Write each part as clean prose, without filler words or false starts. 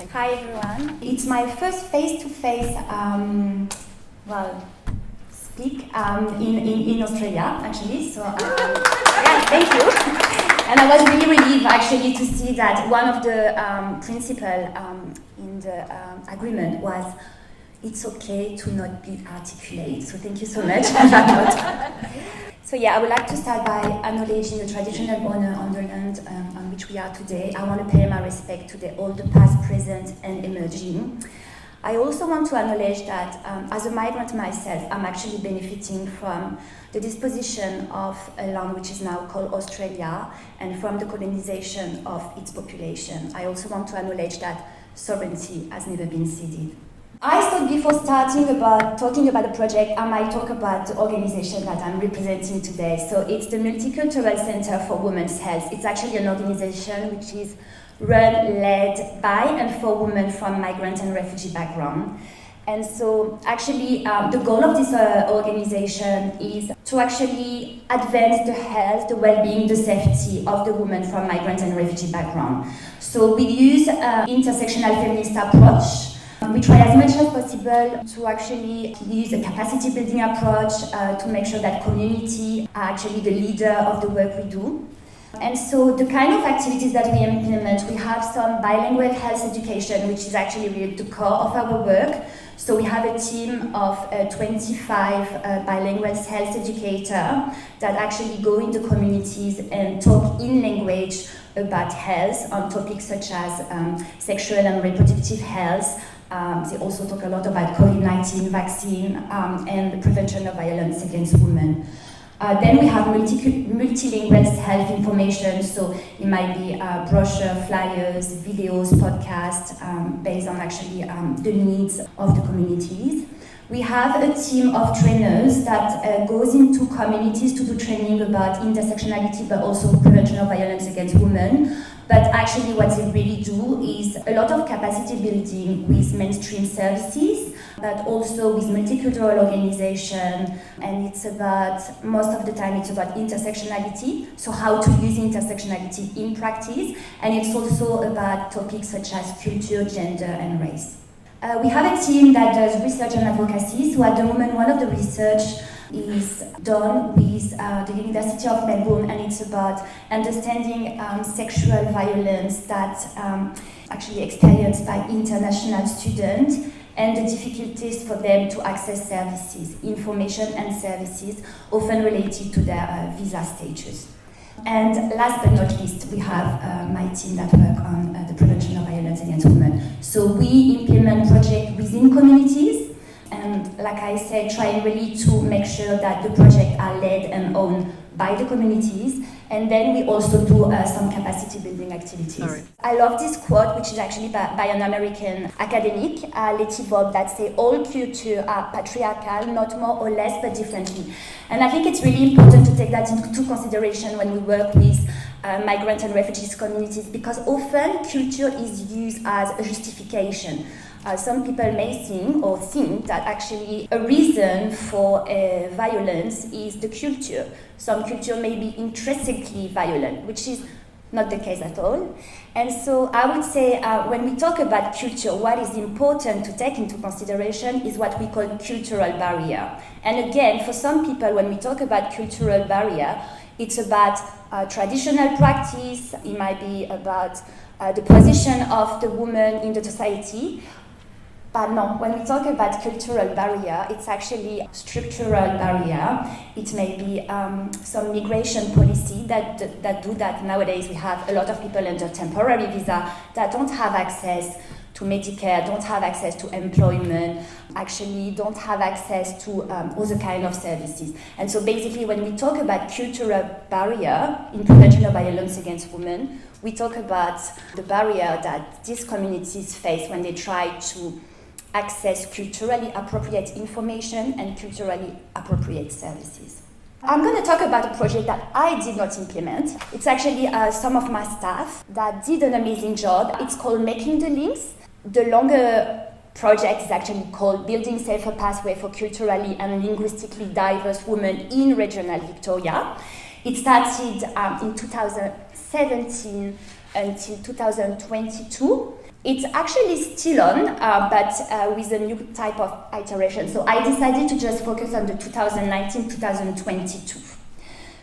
Hi everyone. It's my first face-to-face speak in Australia actually. So yeah, thank you. And I was really relieved actually to see that one of the principles in the agreement was it's okay to not be articulate. So thank you so much for that. So yeah, I would like to start by acknowledging the traditional owner on the land on which we are today. I want to pay my respect to all the past, present, and emerging. I also want to acknowledge that as a migrant myself, I'm actually benefiting from the disposition of a land which is now called Australia and from the colonization of its population. I also want to acknowledge that sovereignty has never been ceded. I thought before talking about the project, I might talk about the organization that I'm representing today. So it's the Multicultural Center for Women's Health. It's actually an organization which is run, led by and for women from migrant and refugee background. And so actually the goal of this organization is to actually advance the health, the well-being, the safety of the women from migrant and refugee background. So we use intersectional feminist approach. We try as much as possible to actually use a capacity building approach to make sure that community are actually the leader of the work we do. And so the kind of activities that we implement, we have some bilingual health education, which is actually really the core of our work. So we have a team of 25 bilingual health educators that actually go into communities and talk in language about health on topics such as sexual and reproductive health. They also talk a lot about COVID-19 vaccine and the prevention of violence against women. Then we have multilingual health information, so it might be brochure, flyers, videos, podcasts, based on actually the needs of the communities. We have a team of trainers that goes into communities to do training about intersectionality, but also prevention of violence against women. But actually what they really do is a lot of capacity building with mainstream services, but also with multicultural organization. And it's about, most of the time, it's about intersectionality, so how to use intersectionality in practice. And it's also about topics such as culture, gender, and race. We have a team that does research and advocacy, so at the moment one of the research is done with the University of Melbourne, and it's about understanding sexual violence that's actually experienced by international students and the difficulties for them to access services, information and services, often related to their visa status. And last but not least, we have my team that work on the prevention of violence against women. So we implement projects within communities, and like I said, trying really to make sure that the projects are led and owned by the communities. And then we also do some capacity building activities. Sorry. I love this quote, which is actually by an American academic, Letty Bob, that say all cultures are patriarchal, not more or less, but differently. And I think it's really important to take that into consideration when we work with migrant and refugees communities, because often culture is used as a justification. Some people may think that actually a reason for violence is the culture. Some culture may be intrinsically violent, which is not the case at all. And so I would say when we talk about culture, what is important to take into consideration is what we call cultural barrier. And again, for some people, when we talk about cultural barrier, it's about traditional practice, it might be about the position of the woman in the society. But no, when we talk about cultural barrier, it's actually structural barrier. It may be some migration policy that do that. Nowadays, we have a lot of people under temporary visa that don't have access to Medicare, don't have access to employment, actually don't have access to other kind of services. And so basically, when we talk about cultural barrier in prevention of violence against women, we talk about the barrier that these communities face when they try to access culturally appropriate information and culturally appropriate services. I'm going to talk about a project that I did not implement. It's actually some of my staff that did an amazing job. It's called Making the Links. The longer project is actually called Building Safer Pathway for Culturally and Linguistically Diverse Women in Regional Victoria. It started in 2017 until 2022. It's actually still on, but with a new type of iteration. So I decided to just focus on the 2019-2022.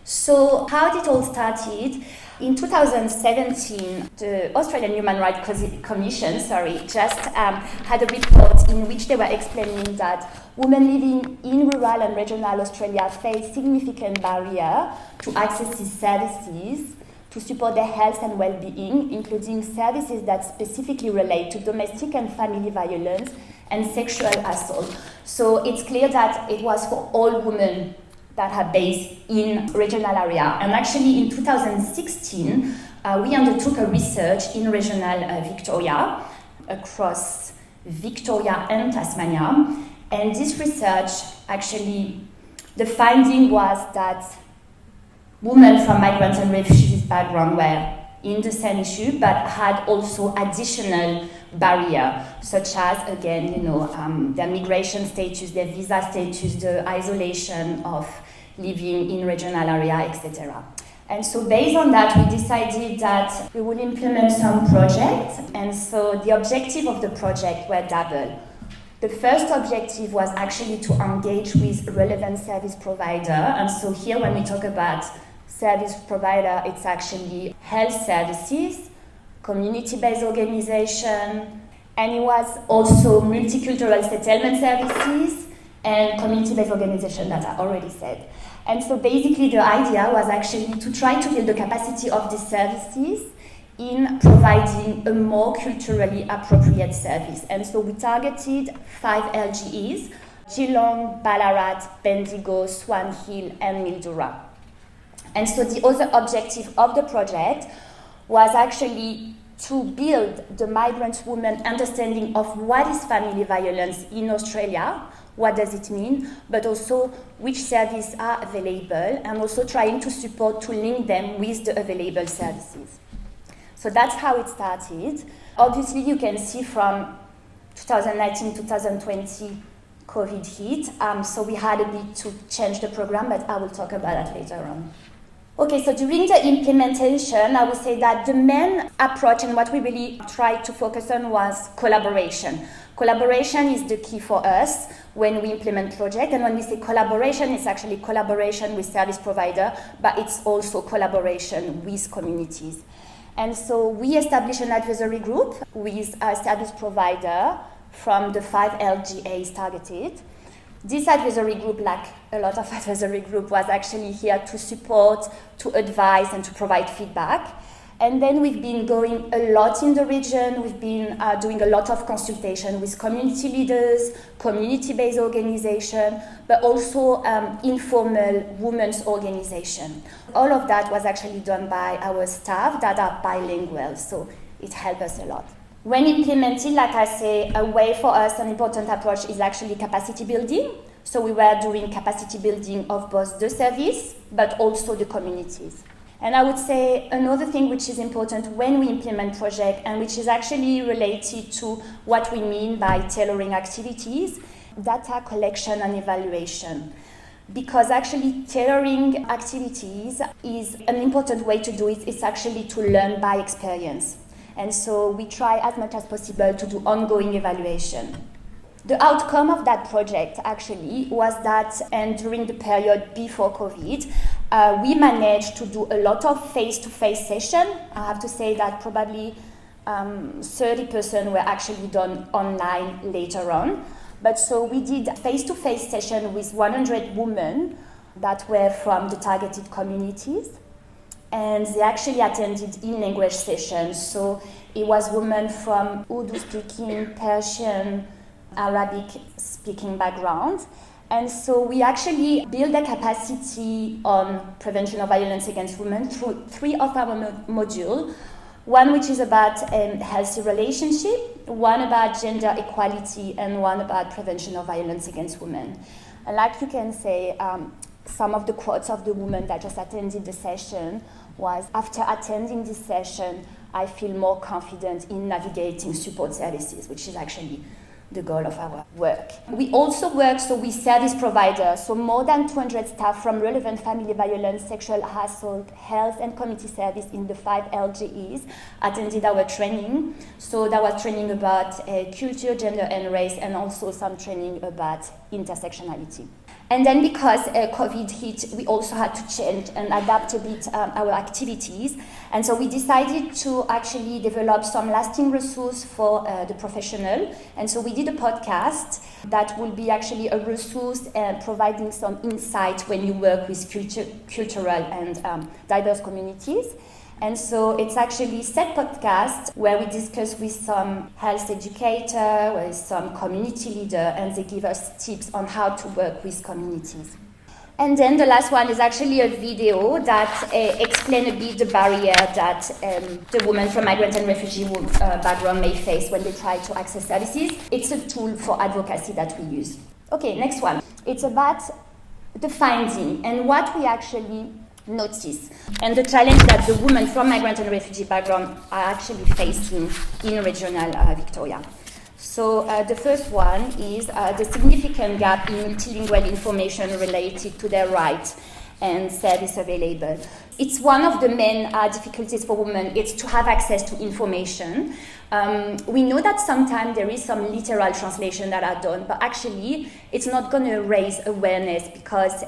So how it all started, in 2017, the Australian Human Rights Commission just had a report in which they were explaining that women living in rural and regional Australia face significant barrier to access these services to support their health and well-being, including services that specifically relate to domestic and family violence and sexual assault. So it's clear that it was for all women that are based in regional area. And actually in 2016, we undertook a research in regional Victoria, across Victoria and Tasmania. And this research, actually, the finding was that women from migrant and refugees background were in the same issue, but had also additional barrier, such as, again, their migration status, their visa status, the isolation of living in regional area, etc. And so based on that, we decided that we would implement some projects. And so the objective of the project were double. The first objective was actually to engage with relevant service provider. And so here, when we talk about service provider, it's actually health services, community-based organization, and it was also multicultural settlement services and community-based organization that I already said. And so basically the idea was actually to try to build the capacity of these services in providing a more culturally appropriate service. And so we targeted 5 LGEs: Geelong, Ballarat, Bendigo, Swan Hill, and Mildura. And so the other objective of the project was actually to build the migrant woman understanding of what is family violence in Australia, what does it mean, but also which services are available, and also trying to support to link them with the available services. So that's how it started. Obviously, you can see from 2019-2020, COVID hit, so we had a bit to change the program, but I will talk about that later on. Okay, so during the implementation, I would say that the main approach and what we really tried to focus on was collaboration. Collaboration is the key for us when we implement projects, and when we say collaboration, it's actually collaboration with service provider, but it's also collaboration with communities. And so we established an advisory group with a service provider from the 5 LGAs targeted. This advisory group, like a lot of advisory group, was actually here to support, to advise, and to provide feedback. And then we've been going a lot in the region. We've been doing a lot of consultation with community leaders, community-based organization, but also informal women's organization. All of that was actually done by our staff that are bilingual, so it helped us a lot. When implemented, like I say, a way for us, an important approach is actually capacity building. So we were doing capacity building of both the service, but also the communities. And I would say another thing which is important when we implement projects, and which is actually related to what we mean by tailoring activities, data collection and evaluation. Because actually tailoring activities is an important way to do it. It's actually to learn by experience. And so we try as much as possible to do ongoing evaluation. The outcome of that project actually was that, and during the period before COVID, we managed to do a lot of face-to-face sessions. I have to say that probably 30% were actually done online later on. But so we did face-to-face session with 100 women that were from the targeted communities. And they actually attended in-language sessions. So it was women from Urdu-speaking, Persian, Arabic-speaking backgrounds. And so we actually built a capacity on prevention of violence against women through 3 of our modules. One which is about healthy relationship, one about gender equality, and one about prevention of violence against women. And like you can say, some of the quotes of the women that just attended the session was, after attending this session, I feel more confident in navigating support services, which is actually the goal of our work. We also work with service providers, so more than 200 staff from relevant family violence, sexual assault, health and community service in the 5 LGEs attended our training. So that was training about culture, gender and race, and also some training about intersectionality. And then because COVID hit, we also had to change and adapt a bit our activities. And so we decided to actually develop some lasting resource for the professional. And so we did a podcast that will be actually a resource providing some insight when you work with cultural and diverse communities. And so it's actually set podcast where we discuss with some health educator, with some community leader, and they give us tips on how to work with communities. And then the last one is actually a video that explains a bit the barrier that the women from migrant and refugee background may face when they try to access services. It's a tool for advocacy that we use. Okay, next one. It's about the finding and what we actually notice and the challenge that the women from migrant and refugee background are actually facing in regional Victoria. So the first one is the significant gap in multilingual information related to their rights and service available. It's one of the main difficulties for women, it's to have access to information. We know that sometimes there is some literal translation that are done, but actually it's not going to raise awareness because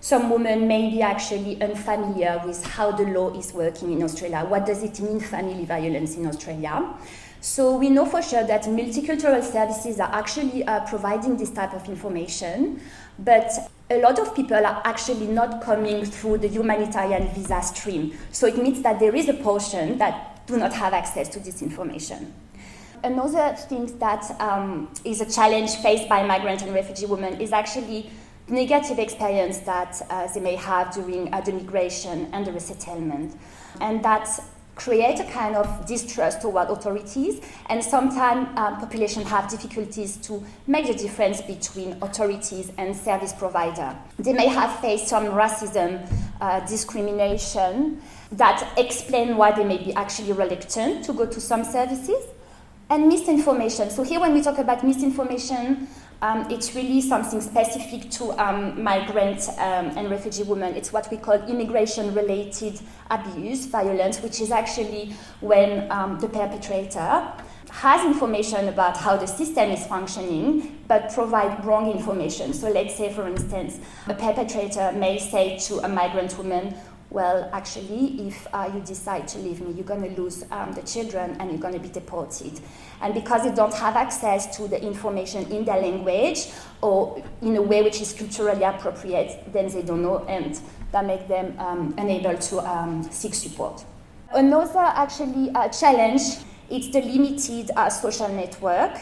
some women may be actually unfamiliar with how the law is working in Australia. What does it mean, family violence in Australia? So we know for sure that multicultural services are actually providing this type of information, but a lot of people are actually not coming through the humanitarian visa stream. So it means that there is a portion that do not have access to this information. Another thing that is a challenge faced by migrant and refugee women is actually negative experience that they may have during the migration and the resettlement. And that create a kind of distrust toward authorities, and sometimes population have difficulties to make the difference between authorities and service provider. They may have faced some racism, discrimination that explain why they may be actually reluctant to go to some services, and misinformation. So here when we talk about misinformation, it's really something specific to migrant and refugee women. It's what we call immigration-related abuse, violence, which is actually when the perpetrator has information about how the system is functioning, but provide wrong information. So let's say, for instance, a perpetrator may say to a migrant woman, well, actually, if you decide to leave me, you're going to lose the children and you're going to be deported. And because they don't have access to the information in their language or in a way which is culturally appropriate, then they don't know, and that makes them unable to seek support. Another actually challenge is the limited social network,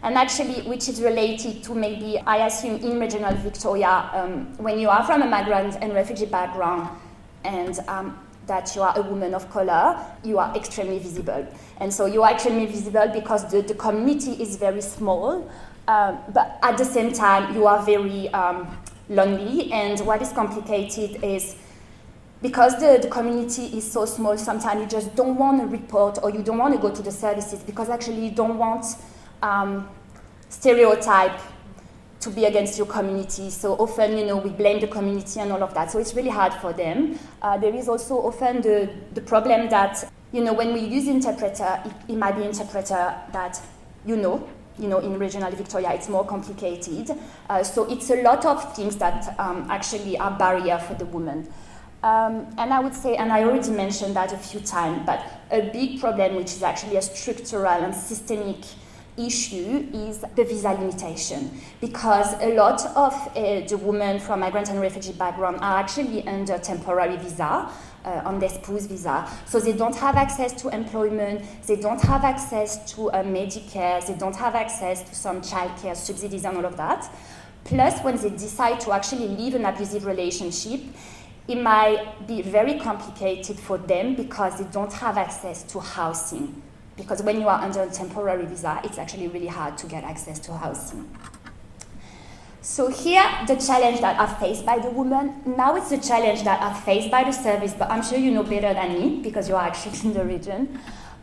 and actually which is related to maybe, I assume, in regional Victoria, when you are from a migrant and refugee background, and that you are a woman of color, you are extremely visible. And so you are extremely visible because the community is very small, but at the same time, you are very lonely. And what is complicated is because the community is so small, sometimes you just don't want to report or you don't want to go to the services because actually you don't want stereotype to be against your community. So often, we blame the community and all of that. So it's really hard for them. There is also often the problem that, when we use interpreter, it might be interpreter that, in regional Victoria, it's more complicated. So it's a lot of things that actually are barrier for the woman. And I would say, and I already mentioned that a few times, but a big problem, which is actually a structural and systemic issue, is the visa limitation, because a lot of the women from migrant and refugee background are actually under temporary visa, on their spouse visa, so they don't have access to employment, they don't have access to Medicare, they don't have access to some childcare subsidies and all of that. Plus, when they decide to actually leave an abusive relationship, it might be very complicated for them because they don't have access to housing. Because when you are under a temporary visa, it's actually really hard to get access to housing. So here, the challenge that are faced by the women, now it's the challenge that are faced by the service, but I'm sure you know better than me because you are actually in the region.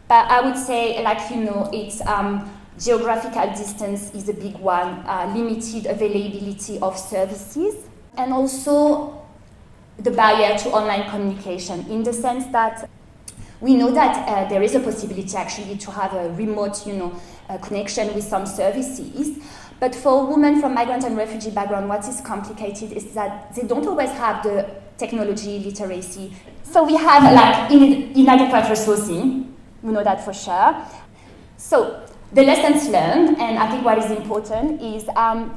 But I would say, it's Geographical distance is a big one, limited availability of services, and also the barrier to online communication, in the sense that we know that there is a possibility actually to have a remote, connection with some services. But for women from migrant and refugee background, what is complicated is that they don't always have the technology literacy. So we have inadequate resourcing. We know that for sure. So the lessons learned, and I think what is important is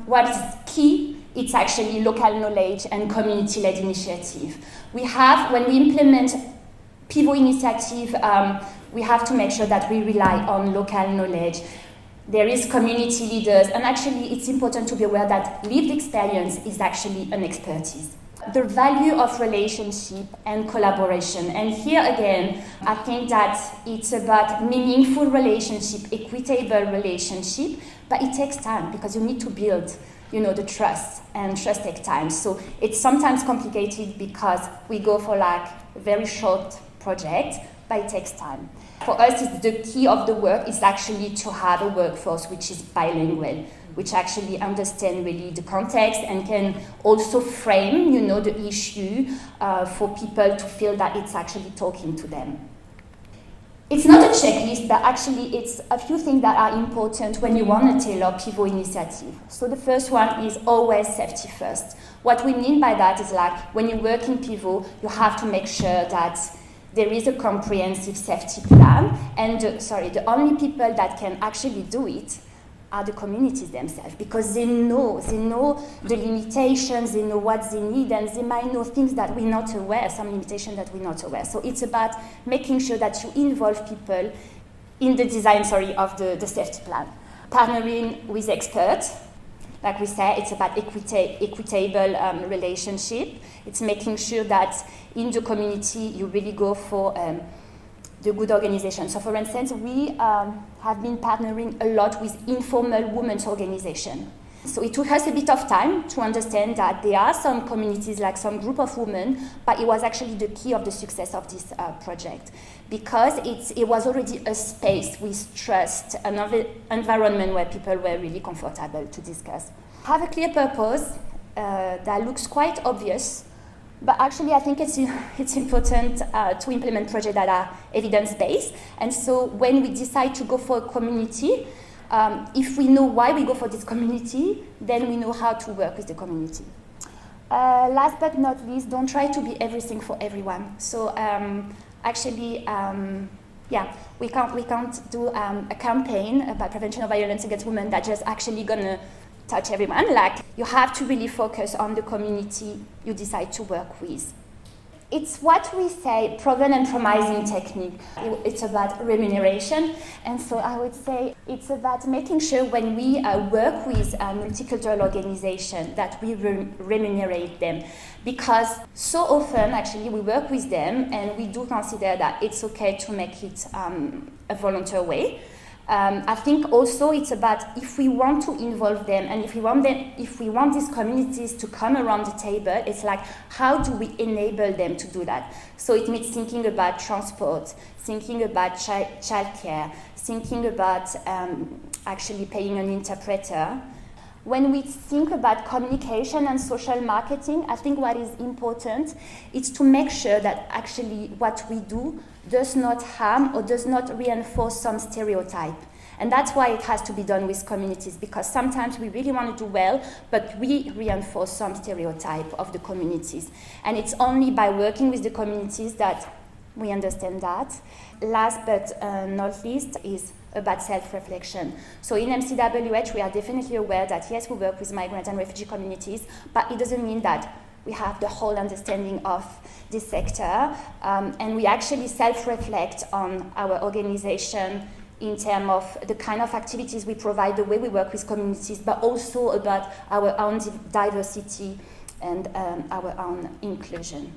what is key. It's actually local knowledge and community-led initiative. When we implement Pivot initiative, we have to make sure that we rely on local knowledge. There is community leaders, and actually it's important to be aware that lived experience is actually an expertise. The value of relationship and collaboration. And here again, I think that it's about meaningful relationship, equitable relationship, but it takes time because you need to build the trust, and trust takes time. So it's sometimes complicated because we go for a very short project, but it takes time. For us, the key of the work is actually to have a workforce which is bilingual, which actually understand really the context and can also frame, the issue for people to feel that it's actually talking to them. It's not a checklist, but actually it's a few things that are important when you want to tailor Pivot initiative. So the first one is always safety first. What we mean by that is when you work in Pivot, you have to make sure that there is a comprehensive safety plan, and the only people that can actually do it are the communities themselves, because they know the limitations, they know what they need, and they might know things that we're not aware, some limitations that we're not aware. So it's about making sure that you involve people in the design, of the safety plan. Partnering with experts, like we say, it's about equitable relationship. It's making sure that in the community you really go for the good organization. So for instance, we have been partnering a lot with informal women's organization. So it took us a bit of time to understand that there are some communities, some group of women, but it was actually the key of the success of this project, because it was already a space with trust, an environment where people were really comfortable to discuss. Have a clear purpose that looks quite obvious, but actually I think it's important to implement projects that are evidence-based. And so when we decide to go for a community, if we know why we go for this community, then we know how to work with the community. Last but not least, don't try to be everything for everyone. So we can't do a campaign about prevention of violence against women that just actually gonna touch everyone. You have to really focus on the community you decide to work with. It's what we say, proven and promising technique. It's about remuneration, and so I would say it's about making sure when we work with a multicultural organization that we remunerate them, because so often actually we work with them and we do consider that it's okay to make it a volunteer way. I think also it's about if we want to involve them and if we want these communities to come around the table, it's how do we enable them to do that? So it means thinking about transport, thinking about childcare, thinking about actually paying an interpreter. When we think about communication and social marketing, I think what is important is to make sure that actually what we do does not harm or does not reinforce some stereotype. And that's why it has to be done with communities, because sometimes we really want to do well, but we reinforce some stereotype of the communities. And it's only by working with the communities that we understand that. Last but not least is about self-reflection. So in MCWH, we are definitely aware that yes, we work with migrant and refugee communities, but it doesn't mean that we have the whole understanding of this sector, and we actually self-reflect on our organization in terms of the kind of activities we provide, the way we work with communities, but also about our own diversity and our own inclusion.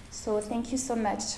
So thank you so much.